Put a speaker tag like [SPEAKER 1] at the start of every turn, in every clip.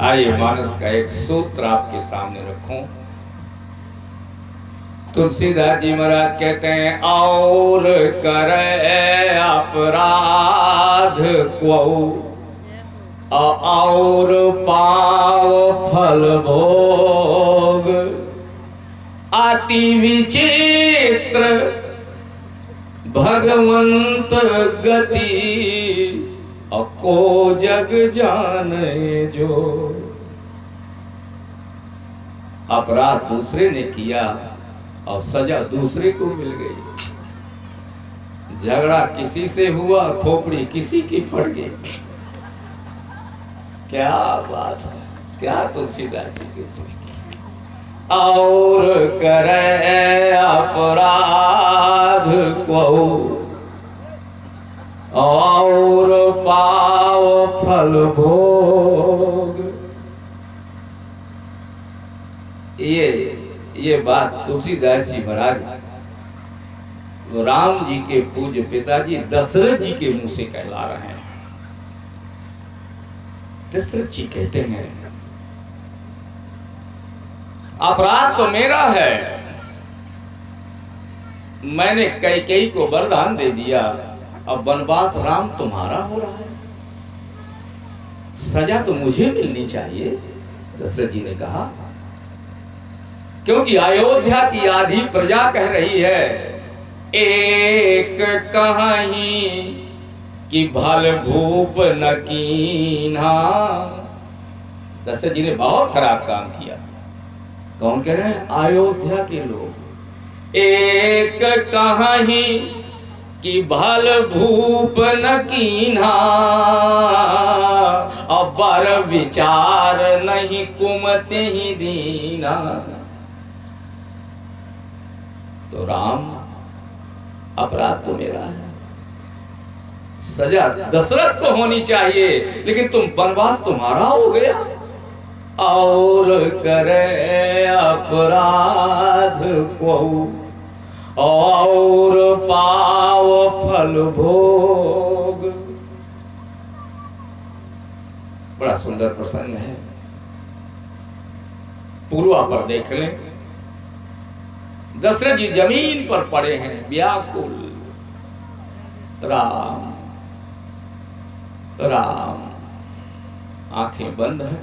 [SPEAKER 1] आइए मानस का एक सूत्र आपके सामने रखूं। तुलसीदास जी महाराज कहते हैं, और करे अपराध को और पाव फल भोग, अति विचित्र भगवंत गति, को जग जाने जो। अपराध दूसरे ने किया और सजा दूसरे को मिल गई। झगड़ा किसी से हुआ, खोपड़ी किसी की फट गई। क्या बात है, क्या तुलसीदास जी के चरित्र। और करे अपराध को और पाव फल भोग। ये बात तुलसीदास जी महाराज राम जी के पूज्य पिताजी दशरथ जी के मुंह से कहला रहे हैं। दशरथ जी कहते हैं, अपराध तो मेरा है, मैंने कैकेयी को वरदान दे दिया, अब वनवास राम तुम्हारा हो रहा है, सजा तो मुझे मिलनी चाहिए। दशरथ जी ने कहा, क्योंकि अयोध्या की आधी प्रजा कह रही है, एक कहीं कि भल भूप न कीन्हा। दशरथ जी ने बहुत खराब काम किया। कौन कह रहे हैं? अयोध्या के लोग। एक कहीं कि भल भूप न कीन्हा, अबर विचार नहीं कुमते ही दीना। तो राम, अपराध तो मेरा है, सजा दशरथ को होनी चाहिए, लेकिन तुम वनवास तुम्हारा हो गया। और करे अपराध को और पाव फल भोग। बड़ा सुंदर प्रसंग है, पूर्वा पर देख लें। दशरथ जी जमीन पर पड़े हैं व्याकुल। राम राम, आंखें बंद है,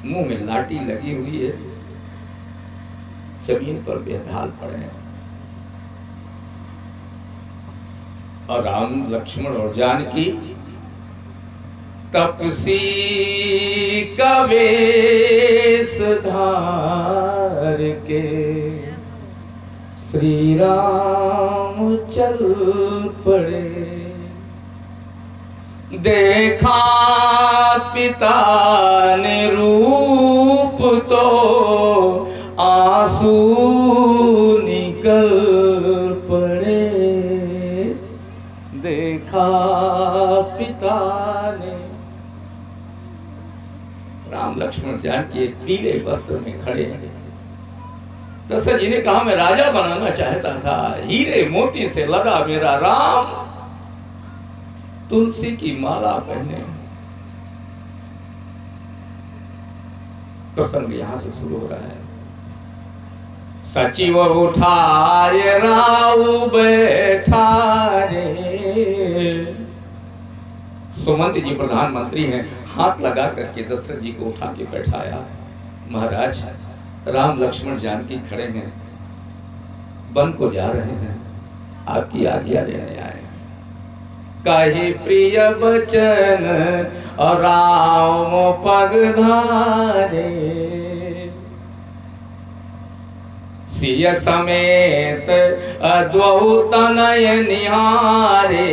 [SPEAKER 1] मुंह में लाठी लगी हुई है, जमीन पर बेहाल पड़े हैं। और राम लक्ष्मण और जानकी तपसी का वेश धार के श्री राम चल पड़े। देखा पिता ने रूप तो आंसू निकल पड़े। देखा पिता ने। राम लक्ष्मण जानकी एक पीले वस्त्र में खड़े हैं। दशरथ जी ने कहा, मैं राजा बनाना चाहता था, हीरे मोती से लदा मेरा राम तुलसी की माला पहने। प्रसंग यहां से शुरू हो रहा है। सचिव उठाए राऊ बैठा रे। सुमंत जी प्रधानमंत्री हैं, हाथ लगा करके दशरथ जी को उठा के बैठाया। महाराज, राम लक्ष्मण जानकी खड़े हैं, वन को जा रहे हैं, आपकी आज्ञा लेने आए हैं। कहे प्रिय बचन और राम पग धारे। सिय समेत द्वौ तनय निहारे।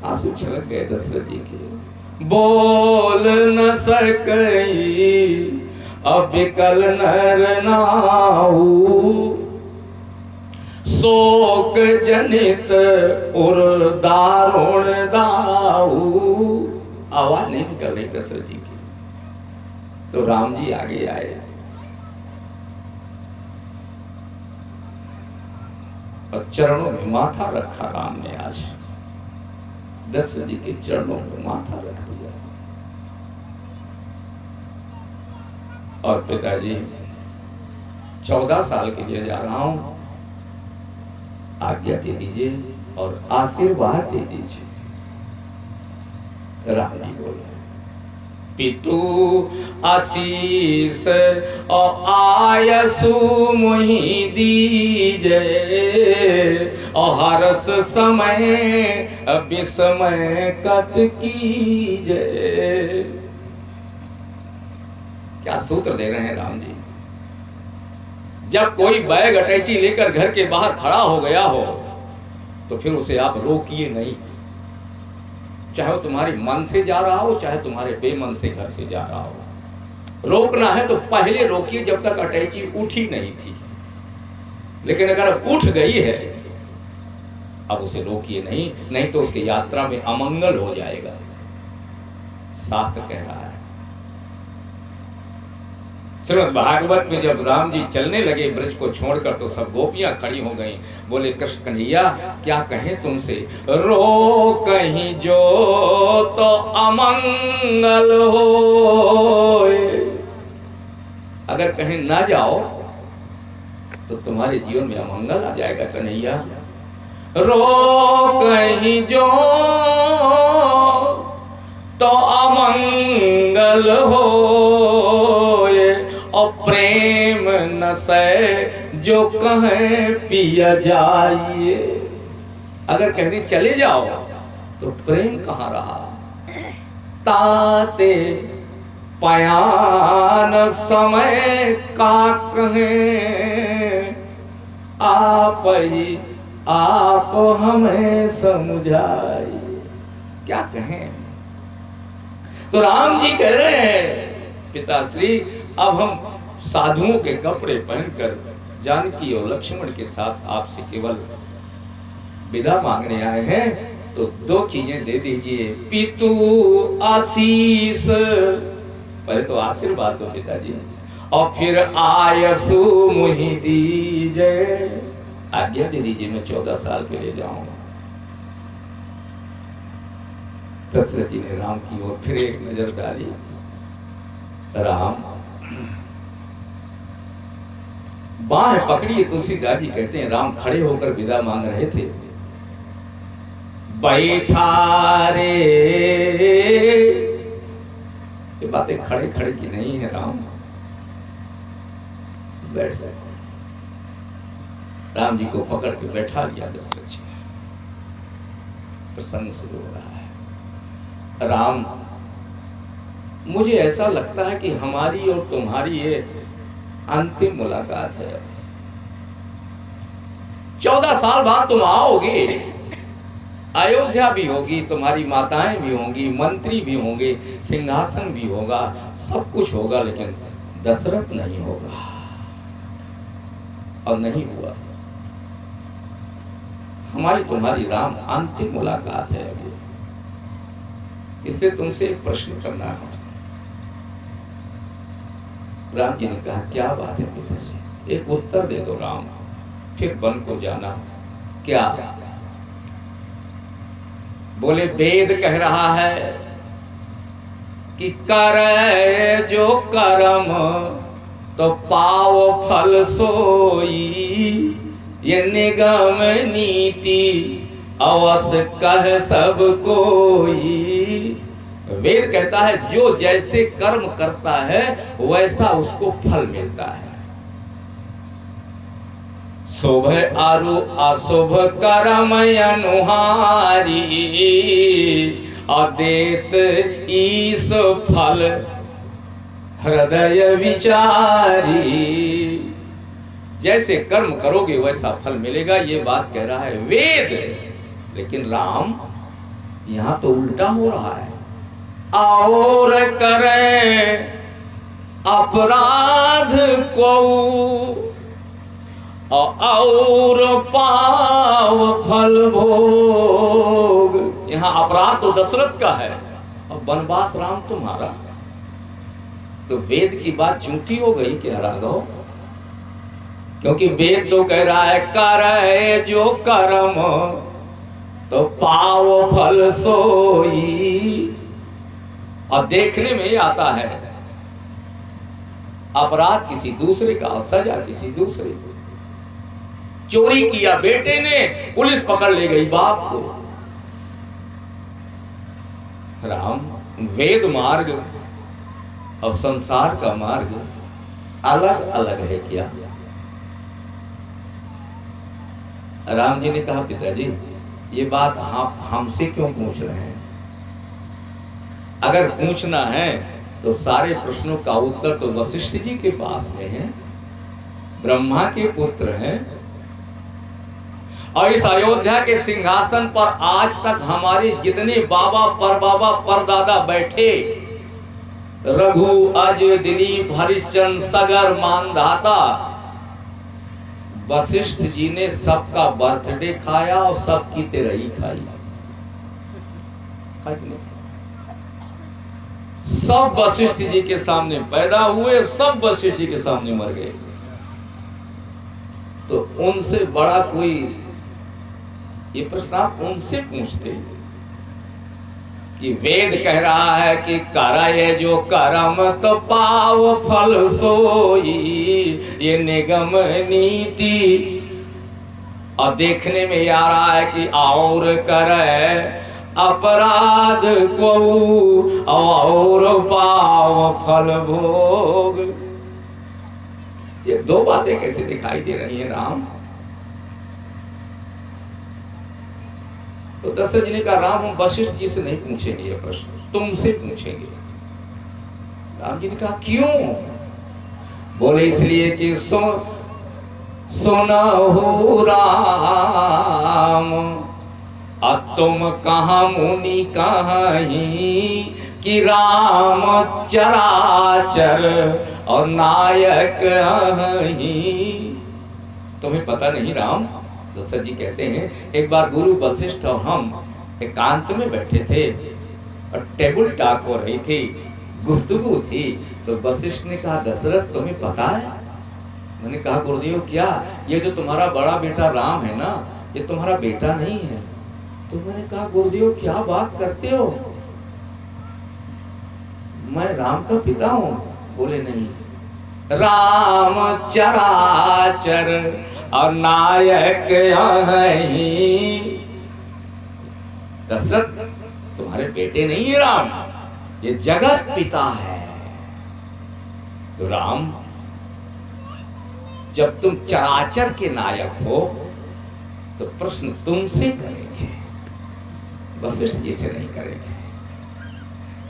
[SPEAKER 1] आंसू छलक गए दशरथ जी के। बोल न सकई अबिकल नर नाऊ। शोक जनित उर दारुण दाऊ। आवाज नहीं निकल रही दशरथ जी की। तो राम जी आगे आए और चरणों में माथा रखा राम ने। आज दशरथ जी के चरणों में माथा रख दिया। और पिताजी 14 साल के लिए जा रहा हूं, आज्ञा दे दीजिए और आशीर्वाद दे दीजिए। राम जी बोले, पितु आशीष और आयसु मुहि दीजे, और हरस समय विस्मय कत कीजे। क्या सूत्र दे रहे हैं राम जी। जब कोई बैग अटैची लेकर घर के बाहर खड़ा हो गया हो तो फिर उसे आप रोकिए नहीं, चाहे वो तुम्हारे मन से जा रहा हो, चाहे तुम्हारे बेमन से घर से जा रहा हो। रोकना है तो पहले रोकिए जब तक अटैची उठी नहीं थी, लेकिन अगर अब उठ गई है अब उसे रोकिए नहीं, नहीं तो उसकी यात्रा में अमंगल हो जाएगा। शास्त्र कह रहा है। श्रीमद् भागवत में जब राम जी चलने लगे ब्रज को छोड़कर तो सब गोपियां खड़ी हो गईं। बोले, कृष्ण कन्हैया क्या कहें तुमसे, रो कहीं जो तो अमंगल हो। अगर कहीं ना जाओ तो तुम्हारे जीवन में अमंगल आ जाएगा कन्हैया। रो कहीं जो तो अमंगल हो, और प्रेम न सै जो कहें पिया जाइए। अगर कह दी चले जाओ तो प्रेम कहाँ रहा। ताते पयान समय का कहें, आप ही आप हमें समझाइए। क्या कहें। तो राम जी कह रहे हैं, पिताश्री अब हम साधुओं के कपड़े पहनकर जानकी और लक्ष्मण के साथ आपसे केवल विदा मांगने आए हैं, तो 2 चीजें दे दीजिए। पितु आशीष, पहले तो आशीर्वाद दो पिताजी, और फिर आयसु मुहि दीजे, आज्ञा दे दीजिए मैं 14 साल के लिए जाऊंगा। दशरथ जी ने राम की ओर फिर एक नजर डाली। राम बाह पकड़ी। तुलसीदास जी कहते हैं राम खड़े होकर विदा मांग रहे थे। बैठा रे, ये बातें खड़े खड़े की नहीं है। राम बैठ सकते। राम जी को पकड़ के बैठा लिया दशरथ जी। प्रसंग शुरू हो रहा है। राम, मुझे ऐसा लगता है कि हमारी और तुम्हारी ये अंतिम मुलाकात है। 14 साल बाद तुम आओगे, अयोध्या भी होगी, तुम्हारी माताएं भी होंगी, मंत्री भी होंगे, सिंहासन भी होगा, सब कुछ होगा, लेकिन दशरथ नहीं होगा। और नहीं हुआ। हमारी तुम्हारी राम अंतिम मुलाकात है अभी। इसलिए तुमसे एक प्रश्न करना है। राम जी ने कहा, क्या बात है पिताजी, एक उत्तर दे दो राम, फिर वन को जाना। क्या? बोले, वेद कह रहा है कि करे जो कर्म तो पाओ फल सोई, ये निगम नीति अवश्य कह सब कोई। वेद कहता है जो जैसे कर्म करता है वैसा उसको फल मिलता है। शुभ आरु अशुभ कर्म अनुहारी, अदेत ईस फल हृदय विचारी। जैसे कर्म करोगे वैसा फल मिलेगा, ये बात कह रहा है वेद। लेकिन राम, यहां तो उल्टा हो रहा है। और करें अपराध को और पाव फल भोग। यहाँ अपराध तो दशरथ का है और वनवास राम तुम्हारा। तो वेद की बात झूठी हो गई क्या राघव? क्योंकि वेद तो कह रहा है कर जो कर्म तो पाओ फल सोई। और देखने में ही आता है अपराध किसी दूसरे का, सजा किसी दूसरे को। चोरी किया बेटे ने, पुलिस पकड़ ले गई बाप को। राम, वेद मार्ग और संसार का मार्ग अलग अलग है क्या? राम जी ने कहा पिताजी ये बात हमसे क्यों पूछ रहे हैं? अगर पूछना है तो सारे प्रश्नों का उत्तर तो वशिष्ठ जी के पास में है, ब्रह्मा के पुत्र हैं। और इस अयोध्या के सिंहासन पर आज तक हमारे जितने बाबा परदादा बैठे, रघु, अजय, दिलीप, हरिश्चंद्र, सगर, मानधाता, वशिष्ठ जी ने सबका बर्थडे खाया और सबकी तेरही खाई। सब वशिष्ठ जी के सामने पैदा हुए, सब वशिष्ठ जी के सामने मर गए। तो उनसे बड़ा कोई ये प्रश्न आप उनसे पूछते कि वेद कह रहा है कि करे जो कर्म तो पाओ फल सोई, ये निगम नीति। और देखने में आ रहा है कि और करे अपराध को और पाओ फल भोग। ये दो बातें कैसे दिखाई दे रही हैं राम? तो दशरथ जी ने कहा राम हम वशिष्ठ जी से नहीं पूछेंगे ये प्रश्न, तुमसे पूछेंगे। राम जी ने कहा क्यों? बोले इसलिए कि सुनहु राम तुम कहाँ मुनि कहीं कि राम चराचर और नायक ही। तुम्हें पता नहीं राम? दशरथ जी कहते हैं एक बार गुरु वशिष्ठ और हम एकांत में बैठे थे और टेबल टॉक हो रही थी, गुफ्तगू थी। तो वशिष्ठ ने कहा दशरथ तुम्हें पता है? मैंने कहा गुरुदेव क्या? ये जो तुम्हारा बड़ा बेटा राम है ना, ये तुम्हारा बेटा नहीं है। तो मैंने कहा गुरुदेव क्या बात करते हो, मैं राम का पिता हूं। बोले नहीं, राम चराचर और नायक ही। दशरथ तुम्हारे बेटे नहीं है राम, ये जगत पिता है। तो राम जब तुम चराचर के नायक हो तो प्रश्न तुमसे करेंगे, वशिष्ठ जी से नहीं करेंगे।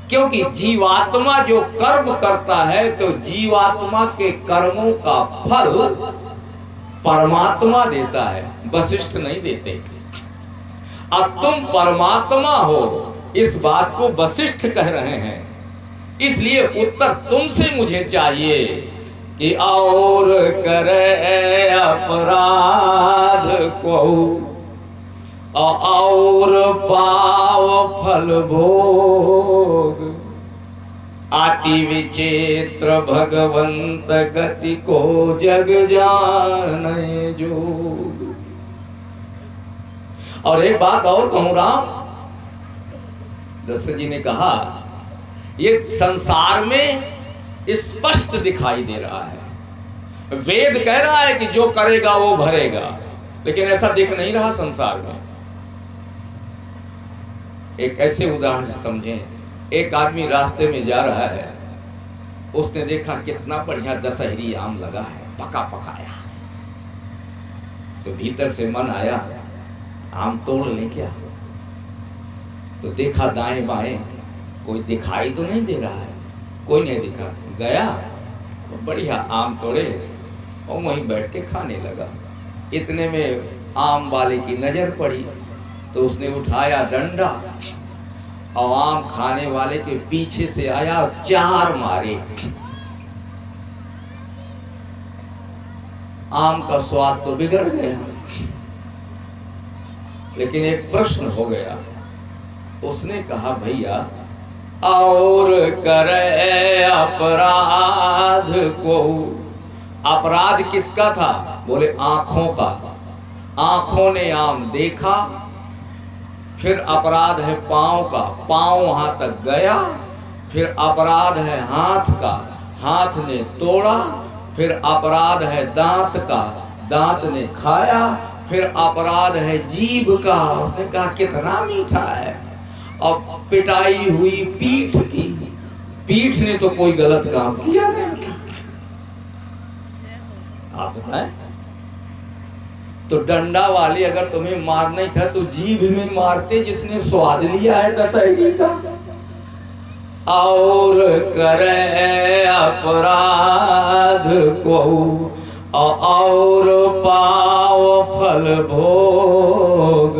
[SPEAKER 1] क्योंकि जीवात्मा जो कर्म करता है तो जीवात्मा के कर्मों का फल परमात्मा देता है, वशिष्ठ नहीं देते। अब तुम परमात्मा हो इस बात को वशिष्ठ कह रहे हैं, इसलिए उत्तर तुमसे मुझे चाहिए कि और करे अपराध को और पाओ फल भोग। आति विचित्र भगवंत गति को जग जाने जोग। और एक बात और कहूं राम, दशरथ जी ने कहा ये संसार में स्पष्ट दिखाई दे रहा है, वेद कह रहा है कि जो करेगा वो भरेगा, लेकिन ऐसा दिख नहीं रहा संसार में। एक ऐसे उदाहरण से समझें, एक आदमी रास्ते में जा रहा है, उसने देखा कितना बढ़िया दशहरी आम लगा है, पका पकाया। तो भीतर से मन आया आम तोड़ लें क्या। तो देखा दाएं बाएं, कोई दिखाई तो नहीं दे रहा है, कोई नहीं दिखा। गया तो बढ़िया आम तोड़े और वहीं बैठ के खाने लगा। इतने में आम वाले की नजर पड़ी तो उसने उठाया डंडा और आम खाने वाले के पीछे से आया और 4 मारे। आम का स्वाद तो बिगड़ गया, लेकिन एक प्रश्न हो गया। उसने कहा भैया और करे अपराध को। अपराध किसका था? बोले आंखों का। आंखों ने आम देखा फिर अपराध है पाँव का, पाँव वहां तक गया। फिर अपराध है हाथ का, हाथ ने तोड़ा। फिर अपराध है दांत का, दांत ने खाया। फिर अपराध है जीभ का, उसने कहा कितना मीठा है। और पिटाई हुई पीठ की, पीठ ने तो कोई गलत काम किया नहीं। आप बताएं, तो डंडा वाले अगर तुम्हें मारना ही था तो जीभ में मारते जिसने स्वाद लिया है दशहरी का। और करे अपराध को और पाव फल भोग,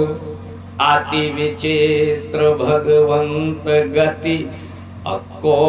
[SPEAKER 1] अति विचित्र भगवंत गति अको